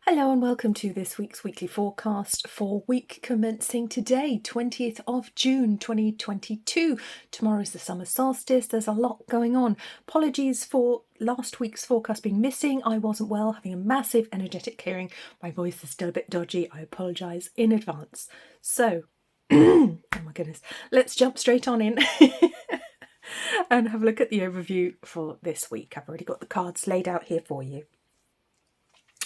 Hello and welcome to this week's weekly forecast for week commencing today, 20th of June 2022. Tomorrow's the summer solstice. There's a lot going on. Apologies for last week's forecast being missing. I wasn't well, having a massive energetic clearing. My voice is still a bit dodgy. I apologise in advance. So, oh my goodness, let's jump straight on in. And have a look at the overview for this week. I've already got the cards laid out here for you.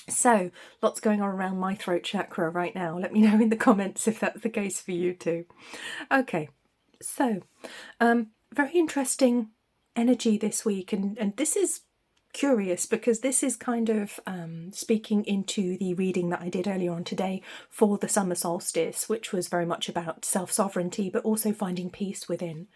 So, lots going on around my throat chakra right now. Let me know in the comments if that's the case for you too. Okay, so very interesting energy this week, and this is curious because this is kind of speaking into the reading that I did earlier on today for the summer solstice, which was very much about self-sovereignty, but also finding peace within.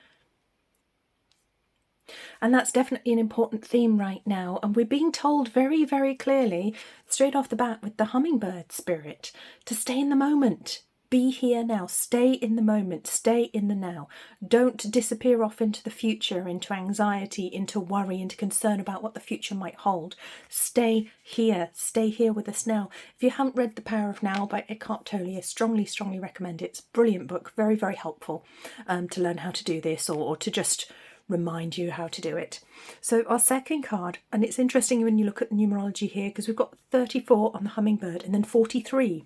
And that's definitely an important theme right now. And we're being told very, very clearly, straight off the bat with the hummingbird spirit, to stay in the moment. Be here now. Stay in the moment. Stay in the now. Don't disappear off into the future, into anxiety, into worry, into concern about what the future might hold. Stay here. Stay here with us now. If you haven't read The Power of Now by Eckhart Tolle, I strongly, strongly recommend it. It's a brilliant book. Very, very helpful to learn how to do this or to just remind you how to do it. So our second card, and it's interesting when you look at the numerology here because we've got 34 on the hummingbird and then 43.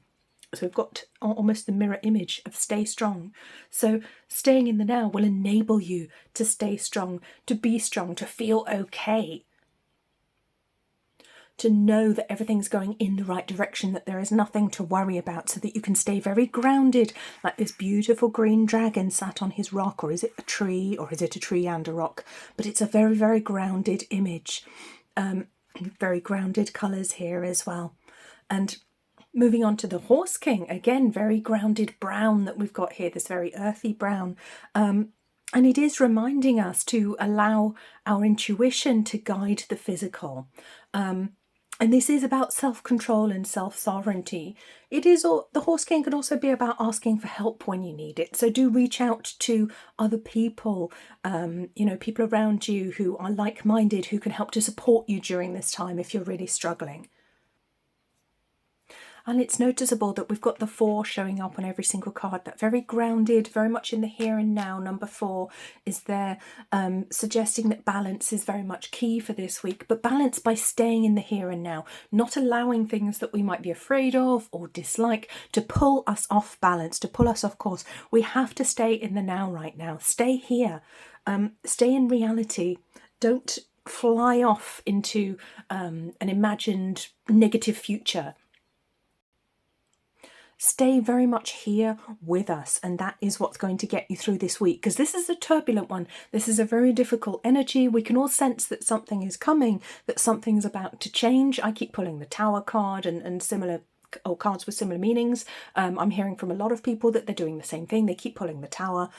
So we've got almost the mirror image of stay strong. So staying in the now will enable you to stay strong, to be strong, to feel okay, to know that everything's going in the right direction, that there is nothing to worry about, so that you can stay very grounded, like this beautiful green dragon sat on his rock. Or is it a tree, or is it a tree and a rock? But it's a very, very grounded image. Very grounded colours here as well. And moving on to the Horse King, again, very grounded brown that we've got here, this very earthy brown. And it is reminding us to allow our intuition to guide the physical. And this is about self-control and self-sovereignty. It is, the Horse King can also be about asking for help when you need it. So do reach out to other people, people around you who are like-minded, who can help to support you during this time if you're really struggling. And it's noticeable that we've got the 4 showing up on every single card. That very grounded, very much in the here and now. Number 4 is there, suggesting that balance is very much key for this week. But balance by staying in the here and now, not allowing things that we might be afraid of or dislike to pull us off balance, to pull us off course. We have to stay in the now right now. Stay here. Stay in reality. Don't fly off into an imagined negative future. Stay very much here with us, and that is what's going to get you through this week, because this is a turbulent one. This is a very difficult energy. We can all sense that something is coming, that something's about to change. I keep pulling the Tower card and similar cards with similar meanings. I'm hearing from a lot of people that they're doing the same thing. They keep pulling the Tower,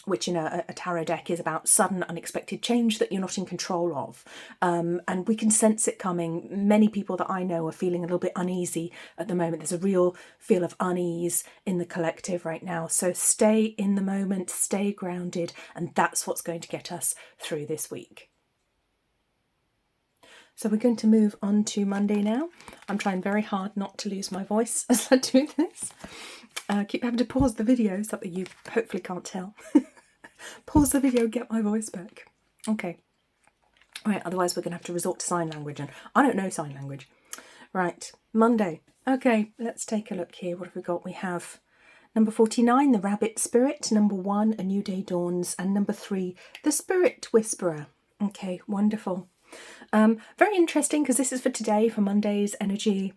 which in a tarot deck is about sudden unexpected change that you're not in control of. And we can sense it coming. Many people that I know are feeling a little bit uneasy at the moment. There's a real feel of unease in the collective right now. So stay in the moment, stay grounded, and that's what's going to get us through this week. So we're going to move on to Monday now. I'm trying very hard not to lose my voice as I do this. I keep having to pause the video, something you hopefully can't tell. Pause the video, get my voice back. Okay. Right, otherwise we're going to have to resort to sign language, and I don't know sign language. Right, Monday. Okay, let's take a look here. What have we got? We have number 49, the Rabbit Spirit. Number 1, A New Day Dawns. And number 3, the Spirit Whisperer. Okay, wonderful. Very interesting, because this is for today, for Monday's energy.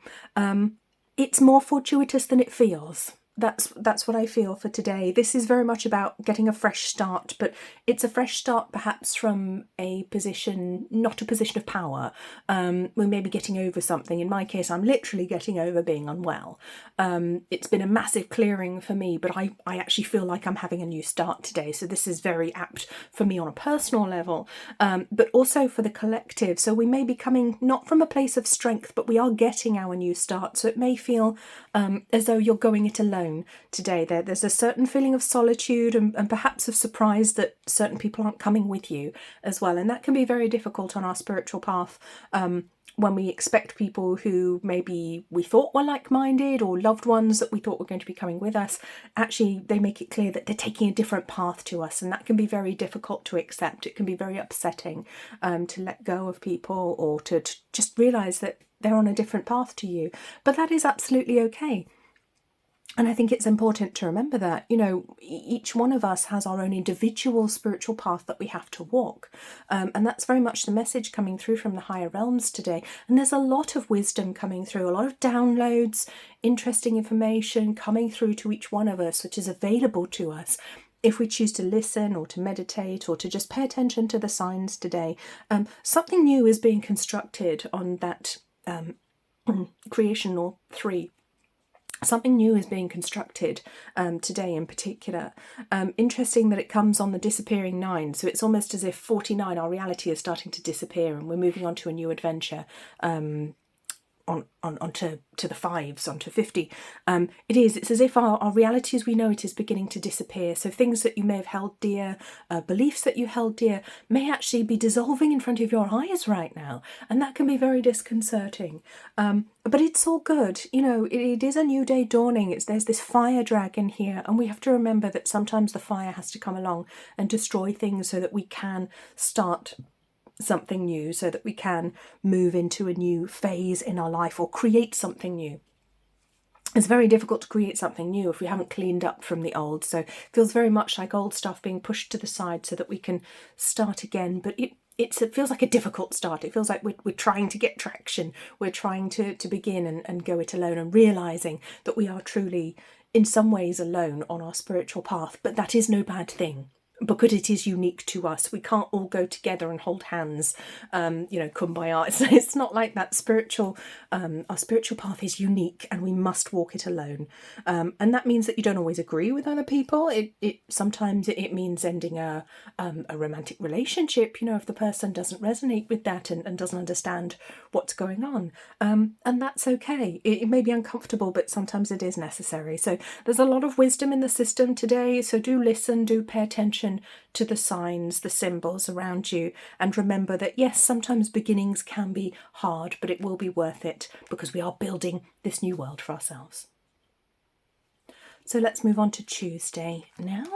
It's more fortuitous than it feels. That's what I feel for today. This is very much about getting a fresh start, but it's a fresh start perhaps from a position, not a position of power. We may be getting over something. In my case, I'm literally getting over being unwell. It's been a massive clearing for me, but I actually feel like I'm having a new start today. So this is very apt for me on a personal level, but also for the collective. So we may be coming not from a place of strength, but we are getting our new start. So it may feel as though you're going it alone. alone today. There's a certain feeling of solitude and perhaps of surprise that certain people aren't coming with you as well. And that can be very difficult on our spiritual path. When we expect people who maybe we thought were like-minded, or loved ones that we thought were going to be coming with us, actually they make it clear that they're taking a different path to us, and that can be very difficult to accept. It can be very upsetting to let go of people, or to just realise that they're on a different path to you. But that is absolutely okay. And I think it's important to remember that, you know, each one of us has our own individual spiritual path that we have to walk. And that's very much the message coming through from the higher realms today. And there's a lot of wisdom coming through, a lot of downloads, interesting information coming through to each one of us, which is available to us if we choose to listen or to meditate or to just pay attention to the signs today. Something new is being constructed on that creational 3. Something new is being constructed today in particular. Interesting that it comes on the disappearing 9. So it's almost as if 49, our reality is starting to disappear and we're moving on to a new adventure. Onto the 5s, onto 50. It's as if our reality as we know it is beginning to disappear. So things that you may have held dear, beliefs that you held dear, may actually be dissolving in front of your eyes right now, and that can be very disconcerting. But it's all good, you know. It is a new day dawning. There's this fire dragon here, and we have to remember that sometimes the fire has to come along and destroy things so that we can start something new, so that we can move into a new phase in our life or create something new. It's very difficult to create something new if we haven't cleaned up from the old. So it feels very much like old stuff being pushed to the side so that we can start again. But it feels like a difficult start. It feels like we're trying to get traction. We're trying to begin and go it alone, and realising that we are truly in some ways alone on our spiritual path. But that is no bad thing, because it is unique to us. We can't all go together and hold hands, kumbaya. It's not like that. Our spiritual path is unique, and we must walk it alone. And that means that you don't always agree with other people. Sometimes it means ending a romantic relationship, you know, if the person doesn't resonate with that and doesn't understand what's going on. And that's okay. It may be uncomfortable, but sometimes it is necessary. So there's a lot of wisdom in the system today. So do listen, do pay attention to the signs, the symbols around you, and remember that yes, sometimes beginnings can be hard, but it will be worth it, because we are building this new world for ourselves. So let's move on to Tuesday now.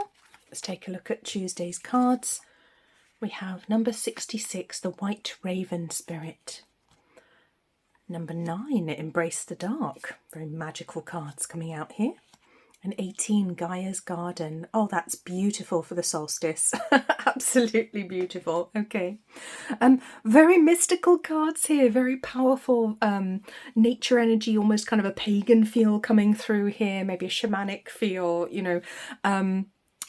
Let's take a look at Tuesday's cards. We have number 66, the White Raven Spirit. Number 9, Embrace the Dark. Very magical cards coming out here. And 18, Gaia's Garden. Oh, that's beautiful for the solstice. Absolutely beautiful. Okay. Very mystical cards here. Very powerful nature energy, almost kind of a pagan feel coming through here. Maybe a shamanic feel, you know.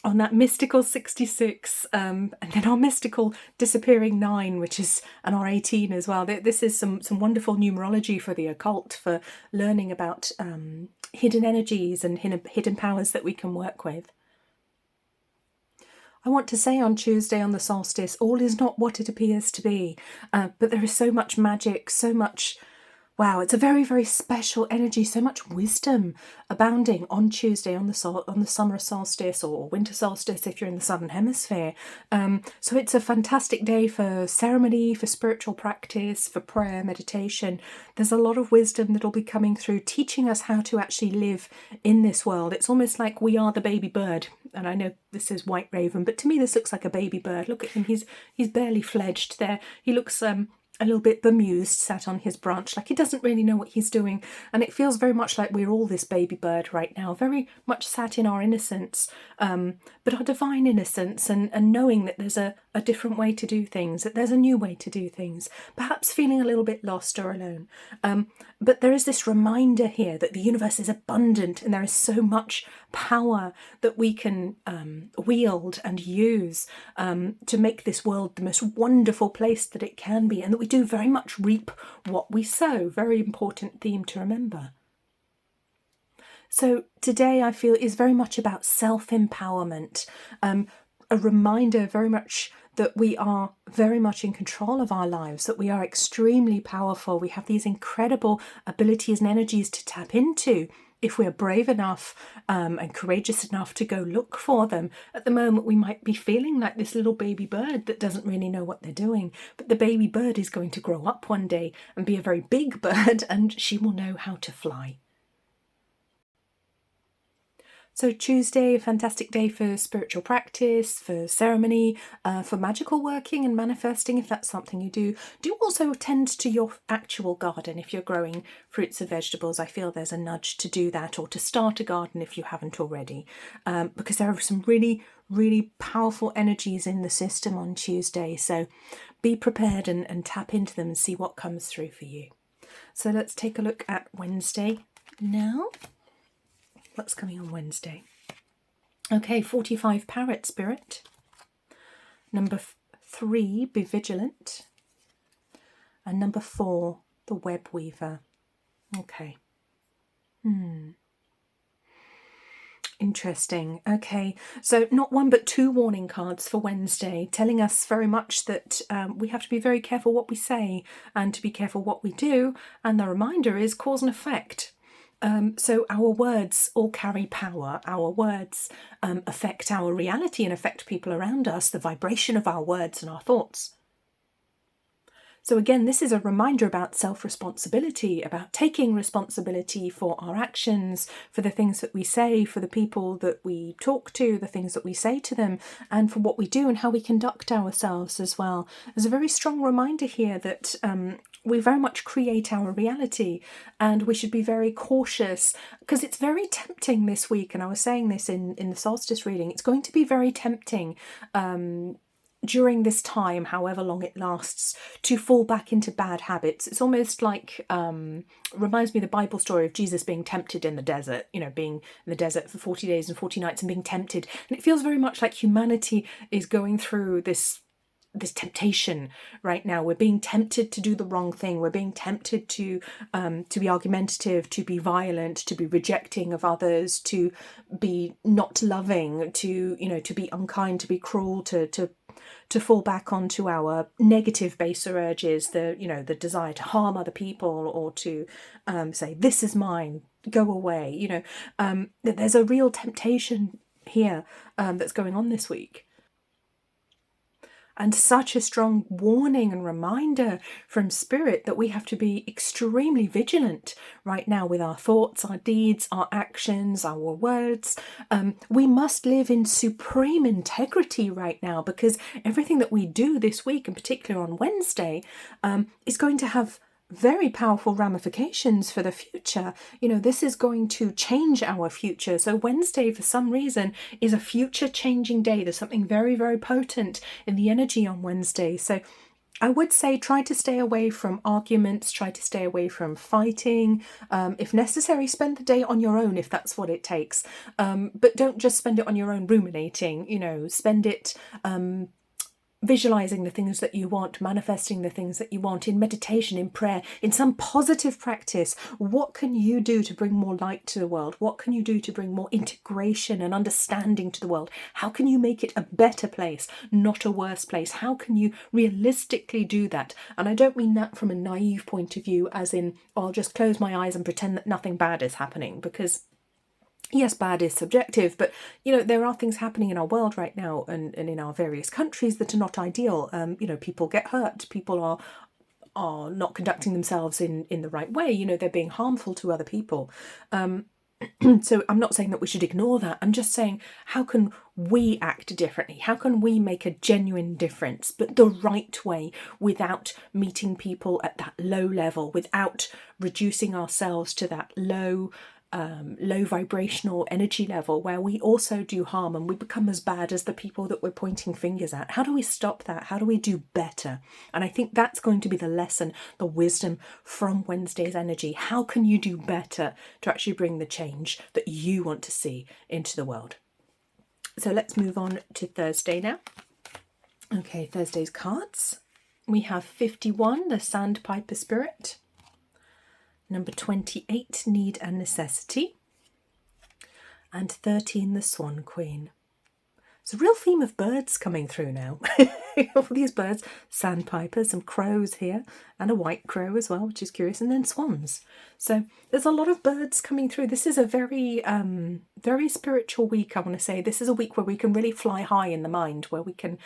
On that mystical 66, and then our mystical disappearing 9, which is, and our 18 as well. This is some wonderful numerology for the occult, for learning about hidden energies and hidden powers that we can work with. I want to say on Tuesday, on the solstice, all is not what it appears to be, but there is so much magic, so much. Wow, it's a very, very special energy, so much wisdom abounding on Tuesday, on the summer solstice or winter solstice if you're in the southern hemisphere. So it's a fantastic day for ceremony, for spiritual practice, for prayer, meditation. There's a lot of wisdom that'll be coming through, teaching us how to actually live in this world. It's almost like we are the baby bird. And I know this is White Raven, but to me this looks like a baby bird. Look at him, he's barely fledged there. He looks a little bit bemused, sat on his branch, like he doesn't really know what he's doing. And it feels very much like we're all this baby bird right now, very much sat in our innocence, but our divine innocence, and knowing that there's a different way to do things, that there's a new way to do things, perhaps feeling a little bit lost or alone. But there is this reminder here that the universe is abundant, and there is so much power that we can wield and use to make this world the most wonderful place that it can be, and that we do very much reap what we sow. Very important theme to remember. So today I feel is very much about self-empowerment, a reminder very much that we are very much in control of our lives, that we are extremely powerful. We have these incredible abilities and energies to tap into, if we're brave enough and courageous enough to go look for them. At the moment, we might be feeling like this little baby bird that doesn't really know what they're doing, but the baby bird is going to grow up one day and be a very big bird, and she will know how to fly. So Tuesday, a fantastic day for spiritual practice, for ceremony, for magical working and manifesting, if that's something you do. Do also tend to your actual garden if you're growing fruits and vegetables. I feel there's a nudge to do that, or to start a garden if you haven't already, because there are some really, really powerful energies in the system on Tuesday. So be prepared and tap into them and see what comes through for you. So let's take a look at Wednesday now. What's coming on Wednesday? Okay, 45, Parrot Spirit. Number 3, Be Vigilant. And number 4, the Web Weaver. Okay. Interesting. Okay, so not one but 2 warning cards for Wednesday, telling us very much that we have to be very careful what we say and to be careful what we do. And the reminder is cause and effect. So our words all carry power. Our words affect our reality and affect people around us, the vibration of our words and our thoughts. So again, this is a reminder about self-responsibility, about taking responsibility for our actions, for the things that we say, for the people that we talk to, the things that we say to them, and for what we do and how we conduct ourselves as well. There's a very strong reminder here that we very much create our reality, and we should be very cautious, because it's very tempting this week, and I was saying this in the solstice reading, it's going to be very tempting during this time, however long it lasts, to fall back into bad habits. It's almost like, reminds me of the Bible story of Jesus being tempted in the desert, being in the desert for 40 days and 40 nights and being tempted. And it feels very much like humanity is going through this temptation right now. We're being tempted to do the wrong thing. We're being tempted to be argumentative, to be violent, to be rejecting of others, to be not loving, to be unkind, to be cruel, to fall back onto our negative baser urges, the desire to harm other people, or to say, this is mine, go away. There's a real temptation here that's going on this week. And such a strong warning and reminder from Spirit that we have to be extremely vigilant right now with our thoughts, our deeds, our actions, our words. We must live in supreme integrity right now, because everything that we do this week, and particularly on Wednesday, is going to have very powerful ramifications for the future. This is going to change our future. So Wednesday, for some reason, is a future changing day. There's something very, very potent in the energy on Wednesday. So I would say try to stay away from arguments, try to stay away from fighting. If necessary, spend the day on your own if that's what it takes. But don't just spend it on your own ruminating, spend it visualizing the things that you want, manifesting the things that you want, in meditation, in prayer, in some positive practice. What can you do to bring more light to the world? What can you do to bring more integration and understanding to the world? How can you make it a better place, not a worse place? How can you realistically do that? And I don't mean that from a naive point of view, as in, I'll just close my eyes and pretend that nothing bad is happening, because yes, bad is subjective, but there are things happening in our world right now and in our various countries that are not ideal. People get hurt, people are not conducting themselves in the right way, they're being harmful to other people. So I'm not saying that we should ignore that. I'm just saying, how can we act differently? How can we make a genuine difference, but the right way, without meeting people at that low level, without reducing ourselves to that low vibrational energy level where we also do harm and we become as bad as the people that we're pointing fingers at? How do we stop that? How do we do better? And I think that's going to be the lesson, the wisdom from Wednesday's energy. How can you do better to actually bring the change that you want to see into the world? So let's move on to Thursday now. Okay, Thursday's cards. We have 51, the Sandpiper Spirit. Number 28, Need and Necessity. And 13, the Swan Queen. It's a real theme of birds coming through now. All these birds, sandpipers, some crows here, and a white crow as well, which is curious, and then swans. So there's a lot of birds coming through. This is a very, very spiritual week, I want to say. This is a week where we can really fly high in the mind, where we can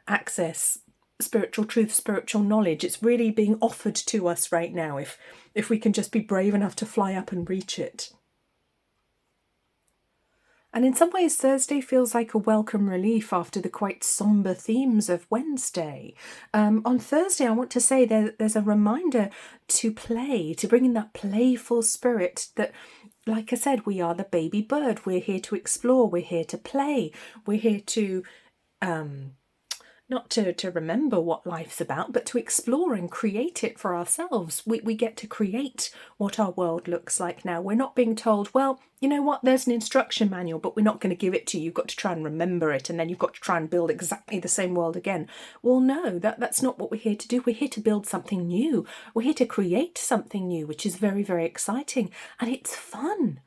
access spiritual truth, spiritual knowledge. It's really being offered to us right now if we can just be brave enough to fly up and reach it. And in some ways, Thursday feels like a welcome relief after the quite sombre themes of Wednesday. On Thursday, I want to say there's a reminder to play, to bring in that playful spirit that, like I said, we are the baby bird. We're here to explore. We're here to play. We're here to not to remember what life's about, but to explore and create it for ourselves. We get to create what our world looks like now. We're not being told, well, you know what, there's an instruction manual, but we're not going to give it to you. You've got to try and remember it, and then you've got to try and build exactly the same world again. Well, no, that's not what we're here to do. We're here to build something new. We're here to create something new, which is very, very exciting, and it's fun.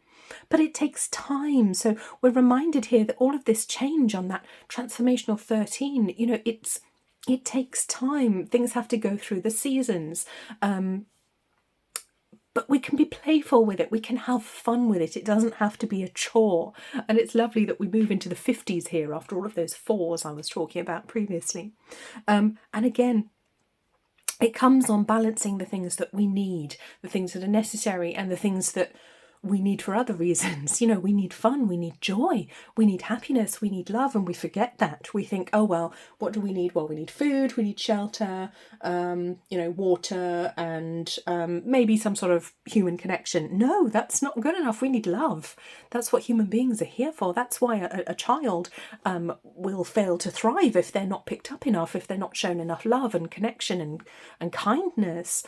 But it takes time. So we're reminded here that all of this change on that transformational 13, it takes time. Things have to go through the seasons. But we can be playful with it. We can have fun with it. It doesn't have to be a chore. And it's lovely that we move into the 50s here after all of those fours I was talking about previously. And again, it comes on balancing the things that we need, the things that are necessary, and the things that we need for other reasons. We need fun, we need joy, we need happiness, we need love, and we forget that. We think, oh well, what do we need? Well, we need food, we need shelter, water, and maybe some sort of human connection. No, that's not good enough. We need love. That's what human beings are here for. That's why a child will fail to thrive if they're not picked up enough, if they're not shown enough love and connection and kindness.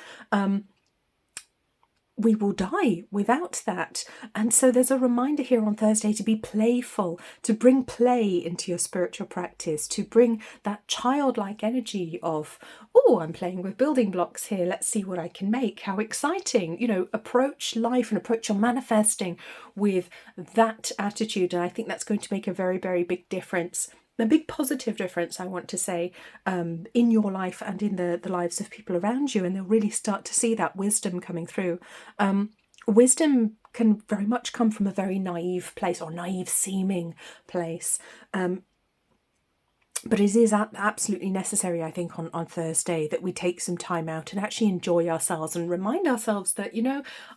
We will die without that. And so there's a reminder here on Thursday to be playful, to bring play into your spiritual practice, to bring that childlike energy of, oh, I'm playing with building blocks here, let's see what I can make, how exciting. Approach life and approach your manifesting with that attitude. And I think that's going to make a very, very big difference. A big positive difference, I want to say, in your life and in the lives of people around you, and they'll really start to see that wisdom coming through. Wisdom can very much come from a very naive place, or naive seeming place, but it is absolutely necessary, I think, on Thursday that we take some time out and actually enjoy ourselves and remind ourselves that,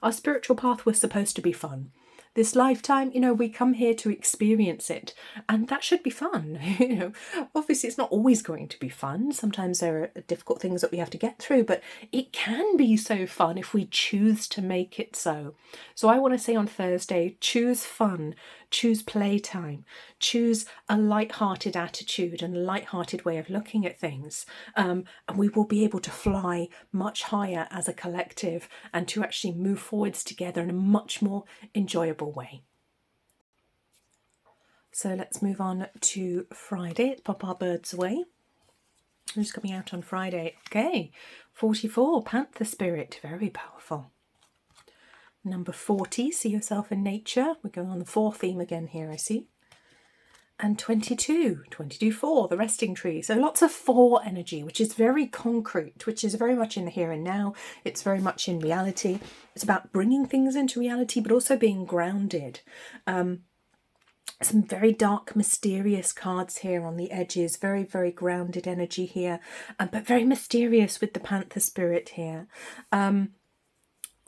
our spiritual path was supposed to be fun. This lifetime, we come here to experience it, and that should be fun. Obviously it's not always going to be fun. Sometimes there are difficult things that we have to get through, but it can be so fun if we choose to make it so. So I want to say on Thursday, choose fun, choose playtime, choose a light-hearted attitude and a light-hearted way of looking at things, and we will be able to fly much higher as a collective and to actually move forwards together in a much more enjoyable way. So let's move on to Friday. Let's pop our birds away. Who's coming out on Friday? Okay, 44, Panther Spirit, very powerful. Number 40, see yourself in nature. We're going on the 4 theme again here, I see. And 22, 4, the resting tree. So lots of 4 energy, which is very concrete, which is very much in the here and now. It's very much in reality. It's about bringing things into reality, but also being grounded. Some very dark, mysterious cards here on the edges. Very, very grounded energy here, but very mysterious with the Panther Spirit here.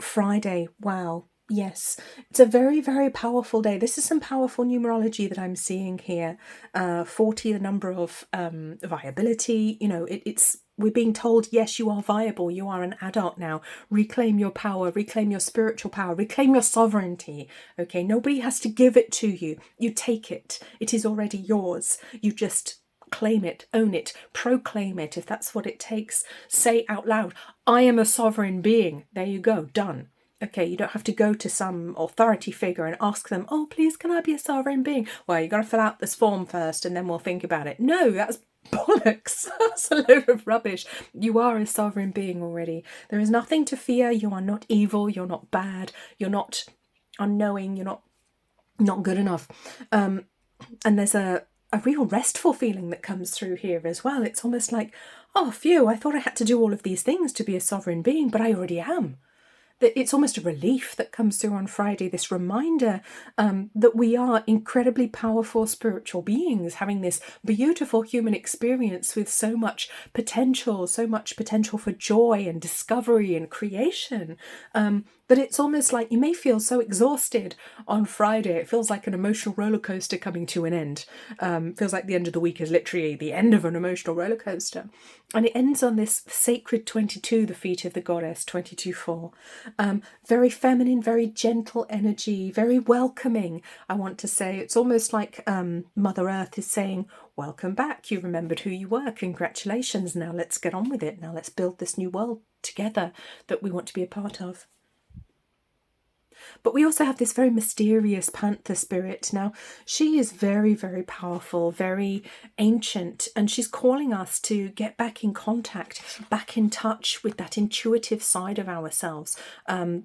Friday, wow. Yes, it's a very, very powerful day. This is some powerful numerology that I'm seeing here. 40, the number of viability. We're being told, yes, you are viable. You are an adult now. Reclaim your power, reclaim your spiritual power, reclaim your sovereignty. Okay, nobody has to give it to you. You take it. It is already yours. You just claim it, own it, proclaim it, if that's what it takes. Say out loud, I am a sovereign being. There you go, done. Okay, you don't have to go to some authority figure and ask them, oh, please, can I be a sovereign being? Well, you've got to fill out this form first and then we'll think about it. No, that's bollocks. That's a load of rubbish. You are a sovereign being already. There is nothing to fear. You are not evil. You're not bad. You're not unknowing. You're not good enough. And there's a a real restful feeling that comes through here as well. It's almost like, oh, phew, I thought I had to do all of these things to be a sovereign being, but I already am. It's almost a relief that comes through on Friday, this reminder that we are incredibly powerful spiritual beings having this beautiful human experience with so much potential for joy and discovery and creation. But it's almost like you may feel so exhausted on Friday. It feels like an emotional roller coaster coming to an end. Feels like the end of the week is literally the end of an emotional roller coaster. And it ends on this sacred 22, the feet of the goddess, 22-4. Very feminine, very gentle energy, very welcoming, I want to say. It's almost like Mother Earth is saying, welcome back, you remembered who you were, congratulations, now let's get on with it, now let's build this new world together that we want to be a part of. But we also have this very mysterious panther spirit. Now, she is very, very powerful, very ancient, and she's calling us to get back in contact, back in touch with that intuitive side of ourselves,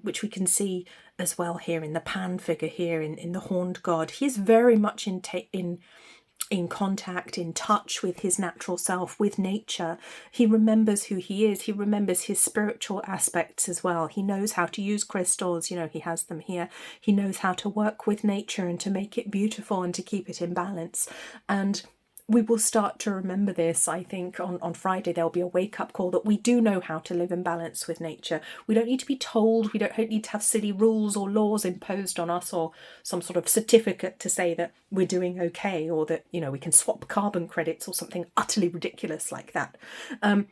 which we can see as well here in the Pan figure here, in the horned god. He's very much in contact, in touch with his natural self, with nature. He remembers who he is. He remembers his spiritual aspects as well. He knows how to use crystals. You know, he has them here. He knows how to work with nature and to make it beautiful and to keep it in balance. And we will start to remember this, I think, on Friday. There'll be a wake-up call that we do know how to live in balance with nature. We don't need to be told. We don't need to have silly rules or laws imposed on us or some sort of certificate to say that we're doing okay, or that, you know, we can swap carbon credits or something utterly ridiculous like that.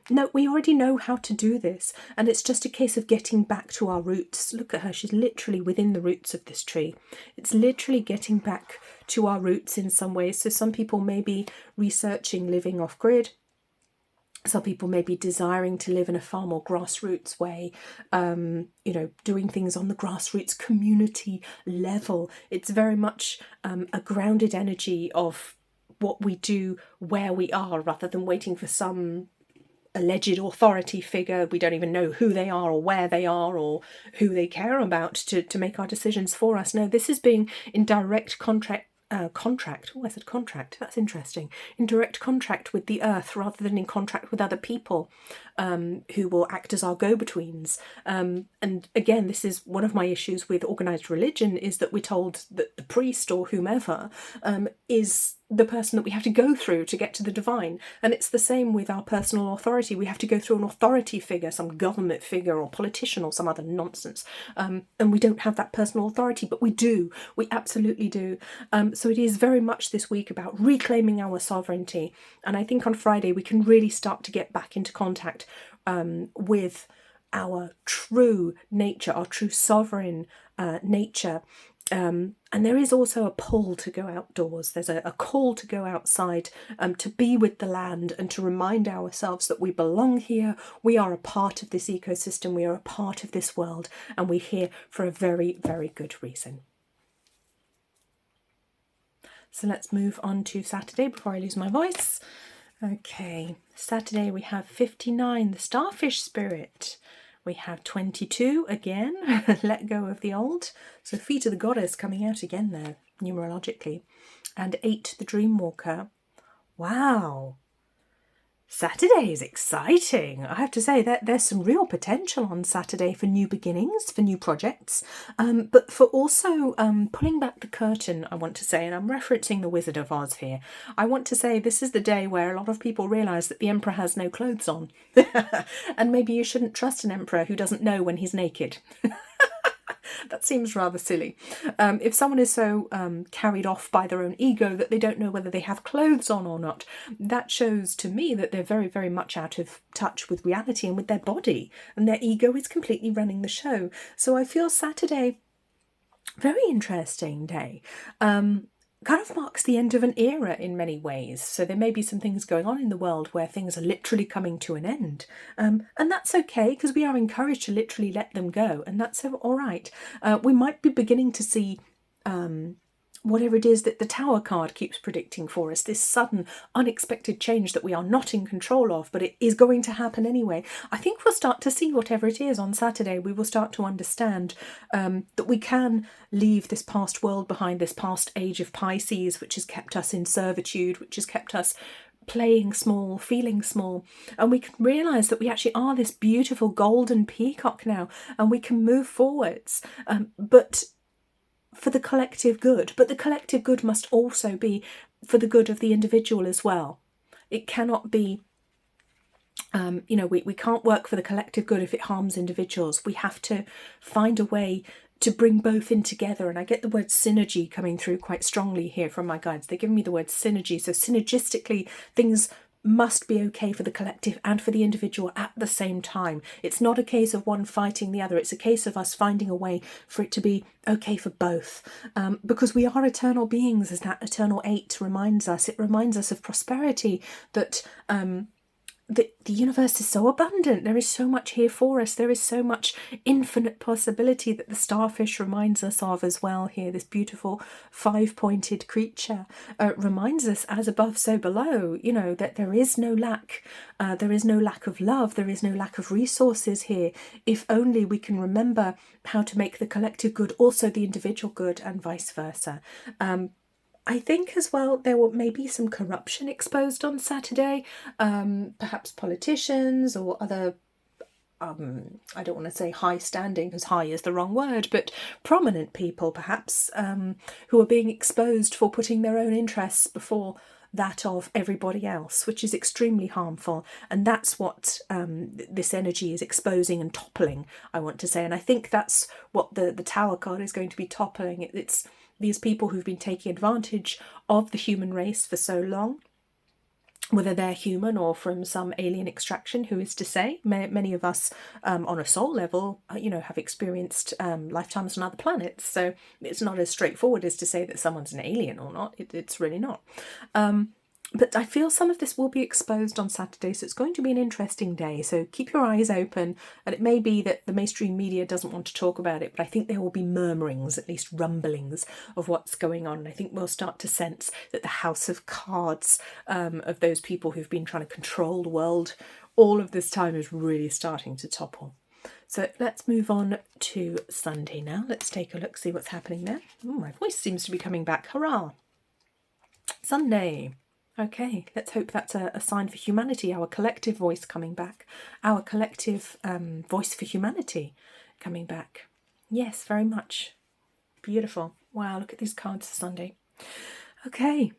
No, we already know how to do this, and it's just a case of getting back to our roots. Look at her. She's literally within the roots of this tree. It's literally getting back to our roots in some ways. So some people may be researching living off grid. Some people may be desiring to live in a far more grassroots way, you know, doing things on the grassroots community level. It's very much a grounded energy of what we do where we are, rather than waiting for some alleged authority figure. We don't even know who they are or where they are or who they care about to make our decisions for us. No, this is being in direct contract. Oh, I said contract. That's interesting. In direct contract with the earth, rather than in contract with other people who will act as our go-betweens. And again, this is one of my issues with organised religion, is that we're told that the priest or whomever is the person that we have to go through to get to the divine. And it's the same with our personal authority. We have to go through an authority figure, some government figure or politician or some other nonsense. And we don't have that personal authority, but we do. We absolutely do. So it is very much this week about reclaiming our sovereignty. And I think on Friday we can really start to get back into contact with our true nature, our true sovereign nature. And there is also a pull to go outdoors. There's a call to go outside, to be with the land and to remind ourselves that we belong here. We are a part of this ecosystem. We are a part of this world, and we're here for a very, very good reason. So let's move on to Saturday before I lose my voice. Okay, Saturday we have 59, the starfish spirit. We have 22 again, let go of the old. So feet of the goddess coming out again there, numerologically. And 8, the dream walker. Wow. Saturday is exciting. I have to say that there's some real potential on Saturday for new beginnings, for new projects, but for also pulling back the curtain, I want to say, and I'm referencing the Wizard of Oz here. I want to say this is the day where a lot of people realise that the emperor has no clothes on. And maybe you shouldn't trust an emperor who doesn't know when he's naked. That seems rather silly. If someone is so carried off by their own ego that they don't know whether they have clothes on or not, that shows to me that they're very, very much out of touch with reality and with their body, and their ego is completely running the show. So I feel Saturday, very interesting day. Kind of marks the end of an era in many ways. So there may be some things going on in the world where things are literally coming to an end. And that's okay, because we are encouraged to literally let them go. And that's all right. We might be beginning to see whatever it is that the Tower card keeps predicting for us, this sudden, unexpected change that we are not in control of, but it is going to happen anyway. I think we'll start to see whatever it is on Saturday. We will start to understand that we can leave this past world behind, this past age of Pisces, which has kept us in servitude, which has kept us playing small, feeling small, and we can realise that we actually are this beautiful golden peacock now, and we can move forwards, but for the collective good. But the collective good must also be for the good of the individual as well. It cannot be, we can't work for the collective good if it harms individuals. We have to find a way to bring both in together. And I get the word synergy coming through quite strongly here from my guides. They're giving me the word synergy. So synergistically, things must be okay for the collective and for the individual at the same time. It's not a case of one fighting the other. It's a case of us finding a way for it to be okay for both, because we are eternal beings, as that eternal 8 reminds us. It reminds us of prosperity, that the universe is so abundant. There is so much here for us. There is so much infinite possibility that the starfish reminds us of as well here. This beautiful 5-pointed creature reminds us, as above, so below, that there is no lack. There is no lack of love. There is no lack of resources here, if only we can remember how to make the collective good also the individual good, and vice versa. I think as well there may be some corruption exposed on Saturday, perhaps politicians or other, I don't want to say high standing, because high is the wrong word, but prominent people perhaps, who are being exposed for putting their own interests before that of everybody else, which is extremely harmful. And that's what this energy is exposing and toppling, I want to say. And I think that's what the Tower card is going to be toppling. It's these people who've been taking advantage of the human race for so long, whether they're human or from some alien extraction, who is to say. Many of us on a soul level, have experienced lifetimes on other planets, so it's not as straightforward as to say that someone's an alien or not. It's really not. But I feel some of this will be exposed on Saturday, so it's going to be an interesting day. So keep your eyes open, and it may be that the mainstream media doesn't want to talk about it, but I think there will be murmurings, at least rumblings, of what's going on. And I think we'll start to sense that the house of cards of those people who've been trying to control the world all of this time is really starting to topple. So let's move on to Sunday now. Let's take a look, see what's happening there. Ooh, my voice seems to be coming back. Hurrah! Sunday. Okay, let's hope that's a sign for humanity, our collective voice coming back, our collective voice for humanity coming back. Yes, very much. Beautiful. Wow, look at these cards for Sunday. Okay,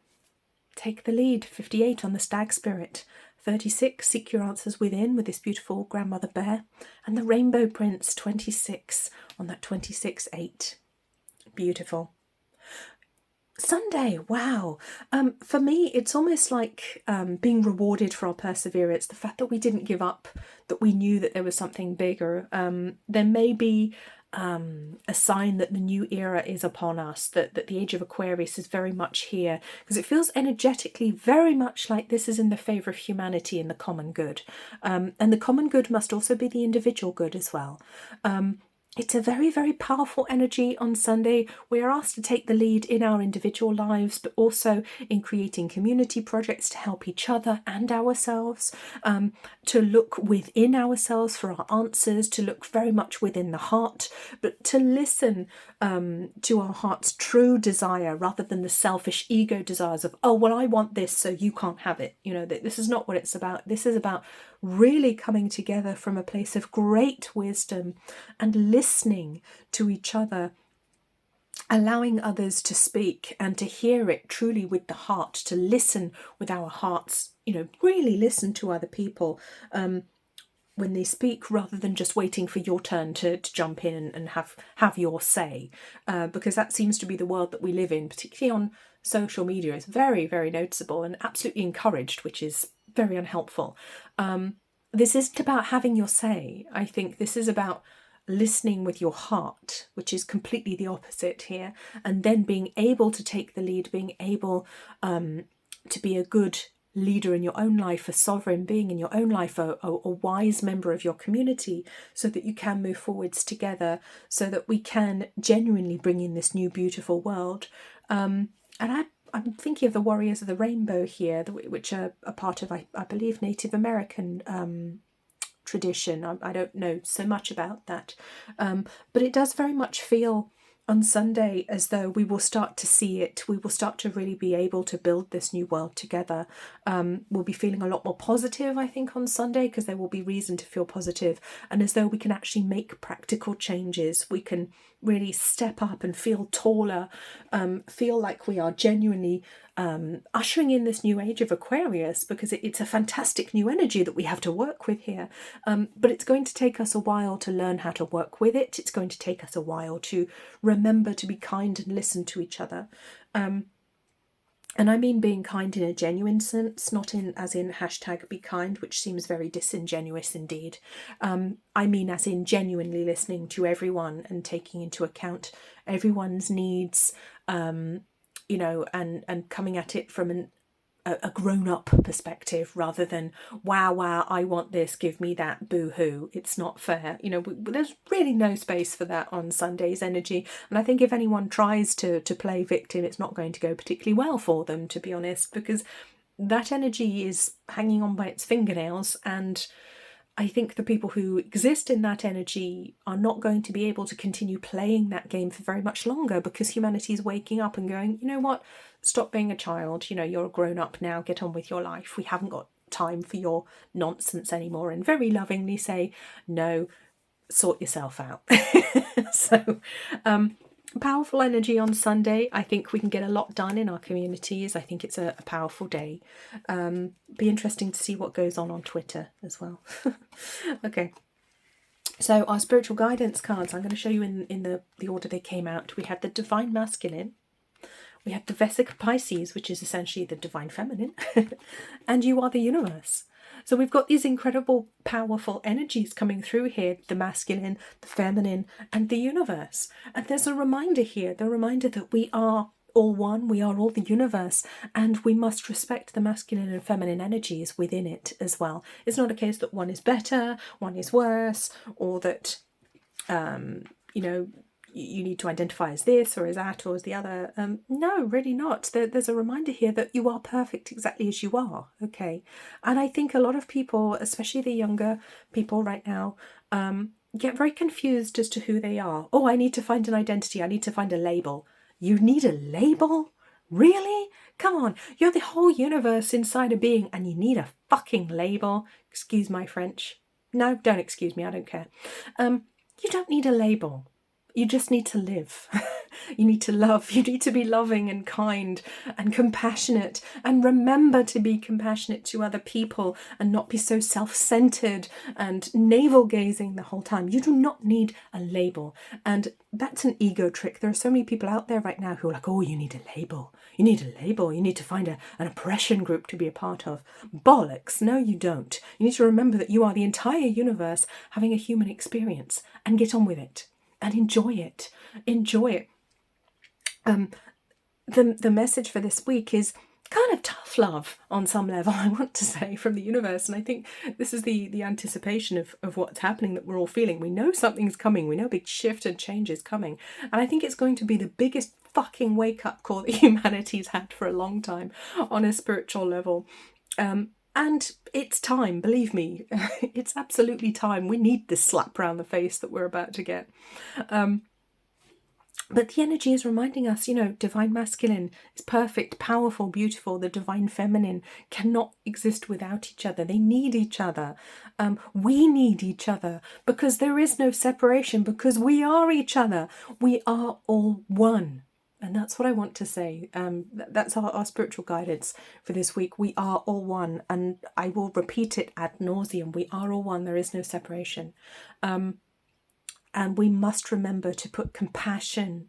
take the lead. 58 on the Stag Spirit. 36, seek your answers within, with this beautiful grandmother bear. And the Rainbow Prince, 26 on that 26-8. Beautiful. Sunday, wow. For me, it's almost like being rewarded for our perseverance. The fact that we didn't give up, that we knew that there was something bigger. There may be a sign that the new era is upon us, that the age of Aquarius is very much here, because it feels energetically very much like this is in the favour of humanity and the common good. And the common good must also be the individual good as well. It's a very, very powerful energy on Sunday. We are asked to take the lead in our individual lives, but also in creating community projects to help each other and ourselves, to look within ourselves for our answers, to look very much within the heart, but to listen to our heart's true desire rather than the selfish ego desires of, oh, well, I want this, so you can't have it. This is not what it's about. This is about really coming together from a place of great wisdom and listening to each other, allowing others to speak and to hear it truly with the heart, to listen with our hearts, really listen to other people when they speak, rather than just waiting for your turn to jump in and have your say, because that seems to be the world that we live in, particularly on social media. It's very, very noticeable and absolutely encouraged, which is very unhelpful. This isn't about having your say. I think this is about listening with your heart, which is completely the opposite here, and then being able to take the lead, being able to be a good leader in your own life, a sovereign being in your own life, a wise member of your community, so that you can move forwards together, so that we can genuinely bring in this new beautiful world. And I'm thinking of the Warriors of the Rainbow here, which are a part of, I believe, Native American tradition. I don't know so much about that, but it does very much feel on Sunday as though we will start to see it. We will start to really be able to build this new world together. We'll be feeling a lot more positive, I think, on Sunday, because there will be reason to feel positive, and as though we can actually make practical changes. We can really step up and feel taller, feel like we are genuinely ushering in this new age of Aquarius, because it's a fantastic new energy that we have to work with here. But it's going to take us a while to learn how to work with it. It's going to take us a while to remember to be kind and listen to each other. And I mean being kind in a genuine sense, not as in hashtag be kind, which seems very disingenuous indeed. I mean as in genuinely listening to everyone and taking into account everyone's needs, and coming at it from a grown-up perspective, rather than wow, I want this, give me that, boo-hoo. It's not fair. There's really no space for that on Sunday's energy. And I think if anyone tries to play victim, it's not going to go particularly well for them, to be honest, because that energy is hanging on by its fingernails, and I think the people who exist in that energy are not going to be able to continue playing that game for very much longer, because humanity is waking up and going, you know what, stop being a child, you're a grown up now, get on with your life. We haven't got time for your nonsense anymore, and very lovingly say, no, sort yourself out. So, powerful energy on Sunday. I think we can get a lot done in our communities. I think it's a powerful day. Be interesting to see what goes on Twitter as well. Okay, so our spiritual guidance cards, I'm going to show you in the order they came out. We had the Divine Masculine, we had the Vesica Pisces, which is essentially the Divine Feminine, and You Are the Universe. So we've got these incredible, powerful energies coming through here, the masculine, the feminine, and the universe. And there's a reminder here, the reminder that we are all one, we are all the universe, and we must respect the masculine and feminine energies within it as well. It's not a case that one is better, one is worse, or that, you need to identify as this or as that or as the other. No, really not. There's a reminder here that you are perfect exactly as you are, okay? And I think a lot of people, especially the younger people right now, get very confused as to who they are. Oh, I need to find an identity. I need to find a label. You need a label? Really? Come on, you're the whole universe inside a being and you need a fucking label? Excuse my French. No, don't excuse me, I don't care. You don't need a label. You just need to live. You need to love. You need to be loving and kind and compassionate, and remember to be compassionate to other people and not be so self-centered and navel-gazing the whole time. You do not need a label. And that's an ego trick. There are so many people out there right now who are like, oh, you need a label. You need a label. You need to find an oppression group to be a part of. Bollocks. No, you don't. You need to remember that you are the entire universe having a human experience, and get on with it. And enjoy it. Enjoy it. The message for this week is kind of tough love on some level, I want to say, from the universe. And I think this is the anticipation of what's happening that we're all feeling. We know something's coming. We know a big shift and change is coming. And I think it's going to be the biggest fucking wake-up call that humanity's had for a long time on a spiritual level. And it's time, believe me. It's absolutely time. We need this slap round the face that we're about to get. But the energy is reminding us, divine masculine is perfect, powerful, beautiful. The divine feminine cannot exist without each other. They need each other. We need each other, because there is no separation, because we are each other. We are all one. And that's what I want to say. That's our spiritual guidance for this week. We are all one. And I will repeat it ad nauseum. We are all one. There is no separation. And we must remember to put compassion,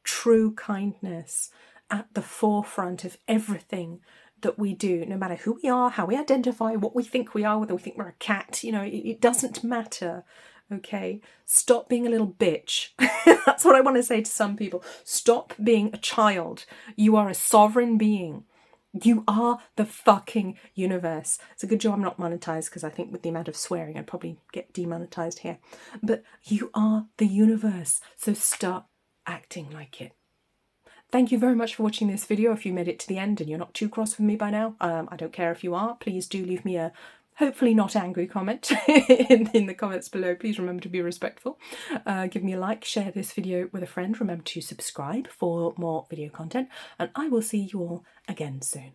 true kindness at the forefront of everything that we do, no matter who we are, how we identify, what we think we are, whether we think we're a cat. It doesn't matter. Okay, stop being a little bitch. That's what I want to say to some people. Stop being a child. You are a sovereign being. You are the fucking universe. It's a good job I'm not monetized, because I think with the amount of swearing I'd probably get demonetized here. But you are the universe, so start acting like it. Thank you very much for watching this video. If you made it to the end and you're not too cross with me by now, I don't care if you are. Please do leave me a hopefully not angry comment in the comments below. Please remember to be respectful. Give me a like, share this video with a friend. Remember to subscribe for more video content, and I will see you all again soon.